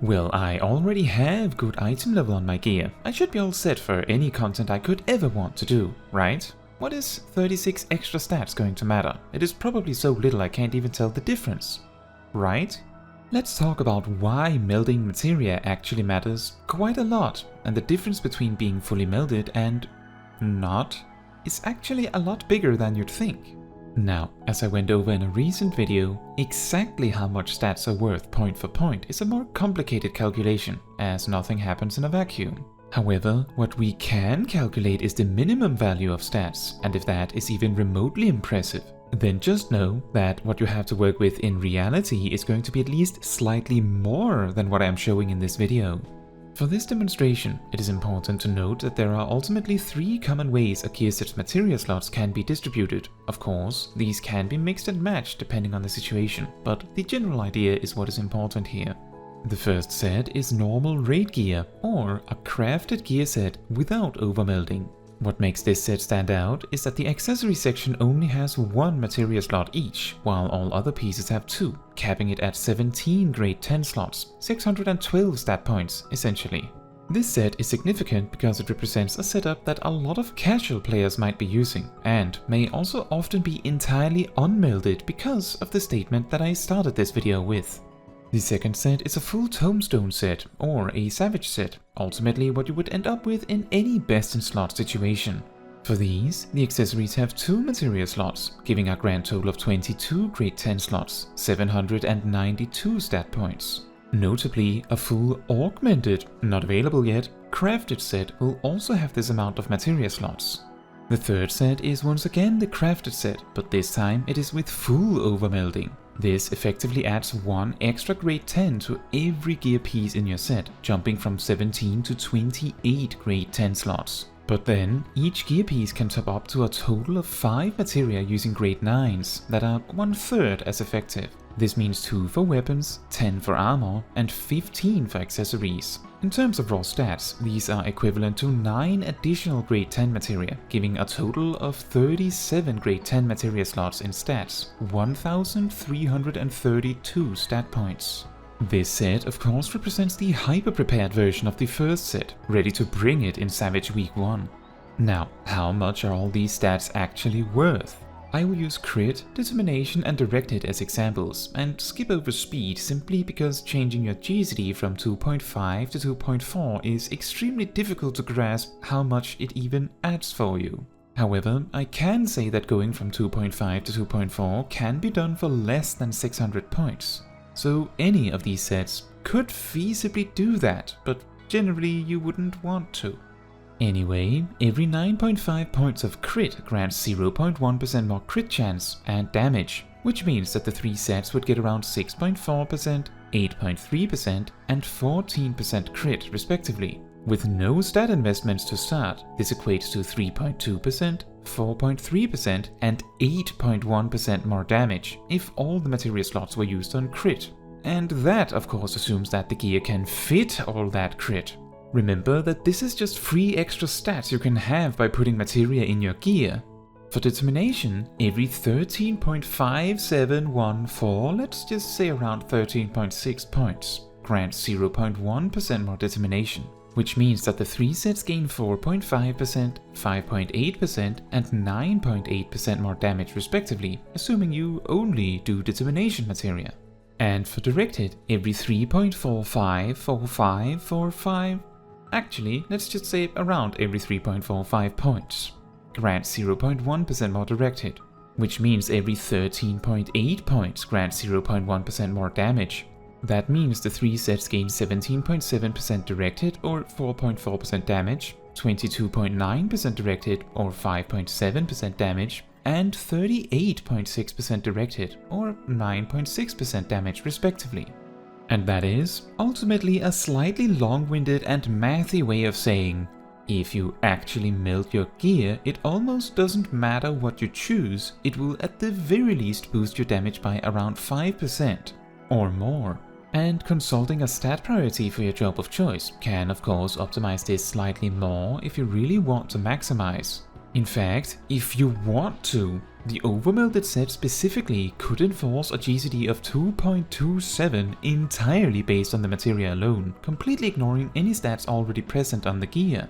Well, I already have good item level on my gear. I should be all set for any content I could ever want to do, right? What is 36 extra stats going to matter? It is probably so little I can't even tell the difference, right? Let's talk about why melding materia actually matters quite a lot, and the difference between being fully melded and not is actually a lot bigger than you'd think. Now, as I went over in a recent video, exactly how much stats are worth point for point is a more complicated calculation, as nothing happens in a vacuum. However, what we can calculate is the minimum value of stats, and if that is even remotely impressive, then just know that what you have to work with in reality is going to be at least slightly more than what I am showing in this video. For this demonstration, it is important to note that there are ultimately 3 common ways a gear set's materia slots can be distributed. Of course, these can be mixed and matched depending on the situation, but the general idea is what is important here. The first set is normal raid gear, or a crafted gear set without overmelding. What makes this set stand out is that the accessory section only has 1 materia slot each, while all other pieces have 2, capping it at 17 grade 10 slots, 612 stat points, essentially. This set is significant because it represents a setup that a lot of casual players might be using, and may also often be entirely unmelded because of the statement that I started this video with. The second set is a full Tomestone set, or a Savage set, ultimately what you would end up with in any best in slot situation. For these, the accessories have 2 materia slots, giving a grand total of 22 grade 10 slots, 792 stat points. Notably, a full augmented, not available yet, crafted set will also have this amount of materia slots. The third set is once again the crafted set, but this time it is with full overmelding. This effectively adds 1 extra grade 10 to every gear piece in your set, jumping from 17 to 28 grade 10 slots. But then, each gear piece can top up to a total of 5 materia using grade 9s that are 1/3 as effective. This means 2 for weapons, 10 for armor, and 15 for accessories. In terms of raw stats, these are equivalent to 9 additional grade 10 materia, giving a total of 37 grade 10 materia slots in stats, 1332 stat points. This set of course represents the hyper-prepared version of the first set, ready to bring it in Savage Week 1. Now, how much are all these stats actually worth? I will use crit, determination and directed as examples, and skip over speed simply because changing your GCD from 2.5 to 2.4 is extremely difficult to grasp how much it even adds for you. However, I can say that going from 2.5 to 2.4 can be done for less than 600 points. So any of these sets could feasibly do that, but generally you wouldn't want to. Anyway, every 9.5 points of crit grants 0.1% more crit chance and damage, which means that the 3 sets would get around 6.4%, 8.3% and 14% crit respectively. With no stat investments to start, this equates to 3.2%, 4.3% and 8.1% more damage if all the materia slots were used on crit. And that of course assumes that the gear can fit all that crit. Remember that this is just free extra stats you can have by putting materia in your gear. For determination, every 13.5714, let's just say around 13.6 points, grants 0.1% more determination, which means that the 3 sets gain 4.5%, 5.8% and 9.8% more damage respectively, assuming you only do determination materia. And for directed, every 3.454545, actually, let's just say around every 3.45 points, grants 0.1% more directed, which means every 13.8 points grants 0.1% more damage. That means the 3 sets gain 17.7% directed or 4.4% damage, 22.9% directed or 5.7% damage, and 38.6% directed or 9.6% damage respectively. And that is ultimately a slightly long-winded and mathy way of saying, if you actually meld your gear, it almost doesn't matter what you choose, it will at the very least boost your damage by around 5% or more. And consulting a stat priority for your job of choice can of course optimize this slightly more if you really want to maximize. In fact, if you want to, The overmelded set specifically could enforce a GCD of 2.27 entirely based on the materia alone, completely ignoring any stats already present on the gear.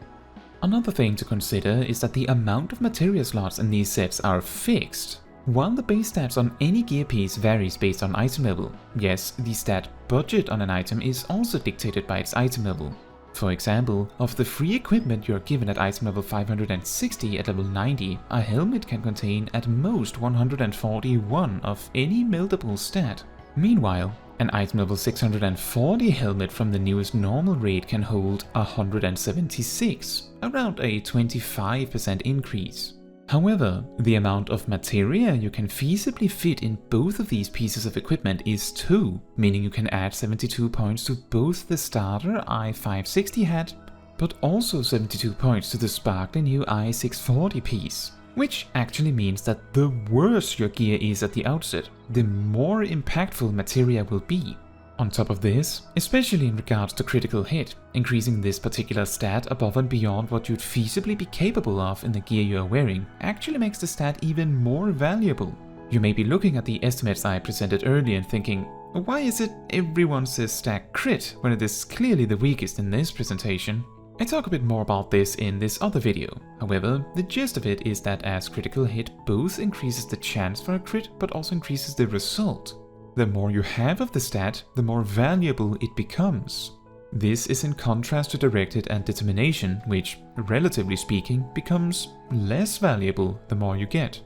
Another thing to consider is that the amount of materia slots in these sets are fixed. While the base stats on any gear piece varies based on item level, yes, the stat budget on an item is also dictated by its item level. For example, of the free equipment you are given at item level 560 at level 90, a helmet can contain at most 141 of any meldable stat. Meanwhile, an item level 640 helmet from the newest normal raid can hold 176, around a 25% increase. However, the amount of materia you can feasibly fit in both of these pieces of equipment is 2, meaning you can add 72 points to both the starter I-560 hat, but also 72 points to the sparkly new I-640 piece. Which actually means that the worse your gear is at the outset, the more impactful materia will be. On top of this, especially in regards to critical hit, increasing this particular stat above and beyond what you'd feasibly be capable of in the gear you are wearing actually makes the stat even more valuable. You may be looking at the estimates I presented earlier and thinking, why is it everyone says stack crit when it is clearly the weakest in this presentation? I talk a bit more about this in this other video. However, the gist of it is that as critical hit both increases the chance for a crit but also increases the result. The more you have of the stat, the more valuable it becomes. This is in contrast to directed and determination, which, relatively speaking, becomes less valuable the more you get.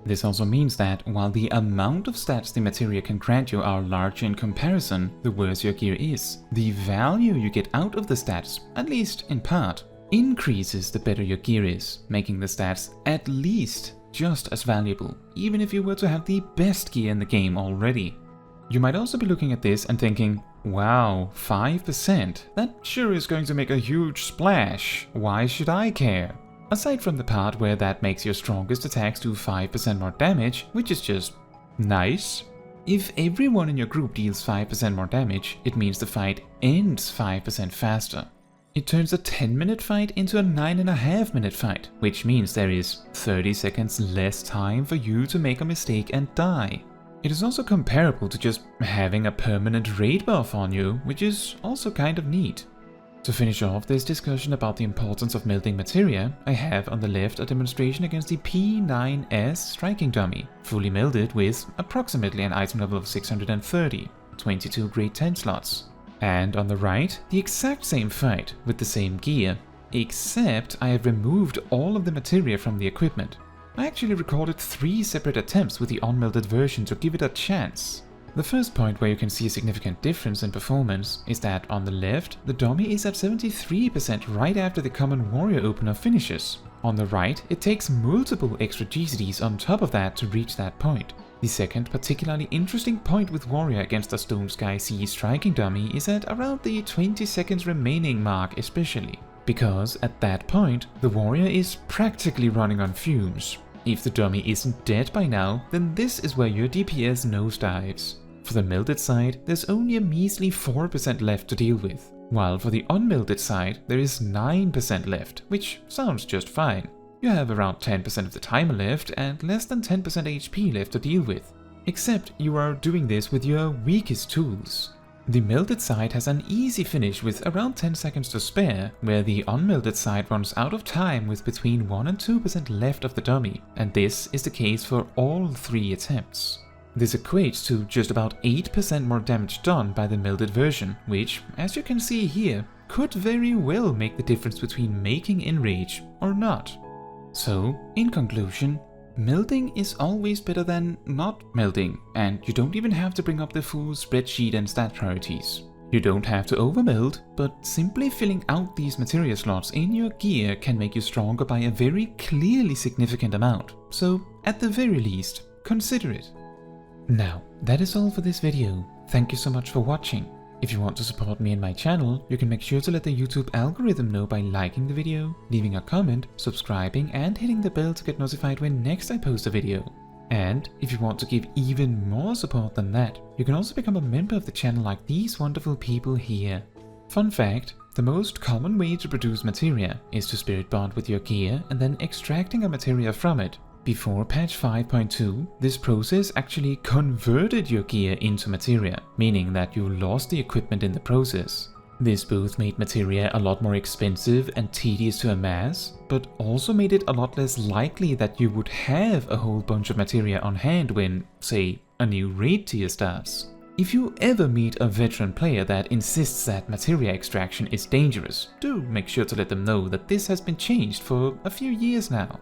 This also means that while the amount of stats the materia can grant you are larger in comparison, the worse your gear is, the value you get out of the stats, at least in part, increases the better your gear is, making the stats at least just as valuable, even if you were to have the best gear in the game already. You might also be looking at this and thinking, wow, 5%? That sure is going to make a huge splash. Why should I care? Aside from the part where that makes your strongest attacks do 5% more damage, which is just nice. If everyone in your group deals 5% more damage, it means the fight ends 5% faster. It turns a 10-minute fight into a 9.5-minute fight, which means there is 30 seconds less time for you to make a mistake and die. It is also comparable to just having a permanent raid buff on you, which is also kind of neat. To finish off this discussion about the importance of melding materia, I have on the left a demonstration against the P9S striking dummy, fully melded with approximately an item level of 630, 22 grade 10 slots. And on the right, the exact same fight with the same gear, except I have removed all of the materia from the equipment. I actually recorded 3 separate attempts with the unmelded version to give it a chance. The first point where you can see a significant difference in performance is that on the left, the dummy is at 73% right after the common warrior opener finishes. On the right, it takes multiple extra GCDs on top of that to reach that point. The second particularly interesting point with warrior against a Stone Sky Sea striking dummy is at around the 20 seconds remaining mark especially. Because at that point, the warrior is practically running on fumes. If the dummy isn't dead by now, then this is where your DPS nosedives. For the melded side, there's only a measly 4% left to deal with, while for the unmelded side, there is 9% left, which sounds just fine. You have around 10% of the timer left and less than 10% HP left to deal with. Except you are doing this with your weakest tools. The melded side has an easy finish with around 10 seconds to spare, where the unmelded side runs out of time with between 1 and 2% left of the dummy, and this is the case for all 3 attempts. This equates to just about 8% more damage done by the melded version, which, as you can see here, could very well make the difference between making Enrage or not. So, in conclusion, melding is always better than not melding, and you don't even have to bring up the full spreadsheet and stat priorities. You don't have to overmeld, but simply filling out these materia slots in your gear can make you stronger by a very clearly significant amount, so at the very least, consider it. Now, that is all for this video. Thank you so much for watching. If you want to support me and my channel, you can make sure to let the YouTube algorithm know by liking the video, leaving a comment, subscribing and hitting the bell to get notified when next I post a video. And if you want to give even more support than that, you can also become a member of the channel like these wonderful people here. Fun fact, the most common way to produce materia is to spirit bond with your gear and then extracting a materia from it. Before patch 5.2, this process actually converted your gear into materia, meaning that you lost the equipment in the process. This both made materia a lot more expensive and tedious to amass, but also made it a lot less likely that you would have a whole bunch of materia on hand when, say, a new raid tier starts. If you ever meet a veteran player that insists that materia extraction is dangerous, do make sure to let them know that this has been changed for a few years now.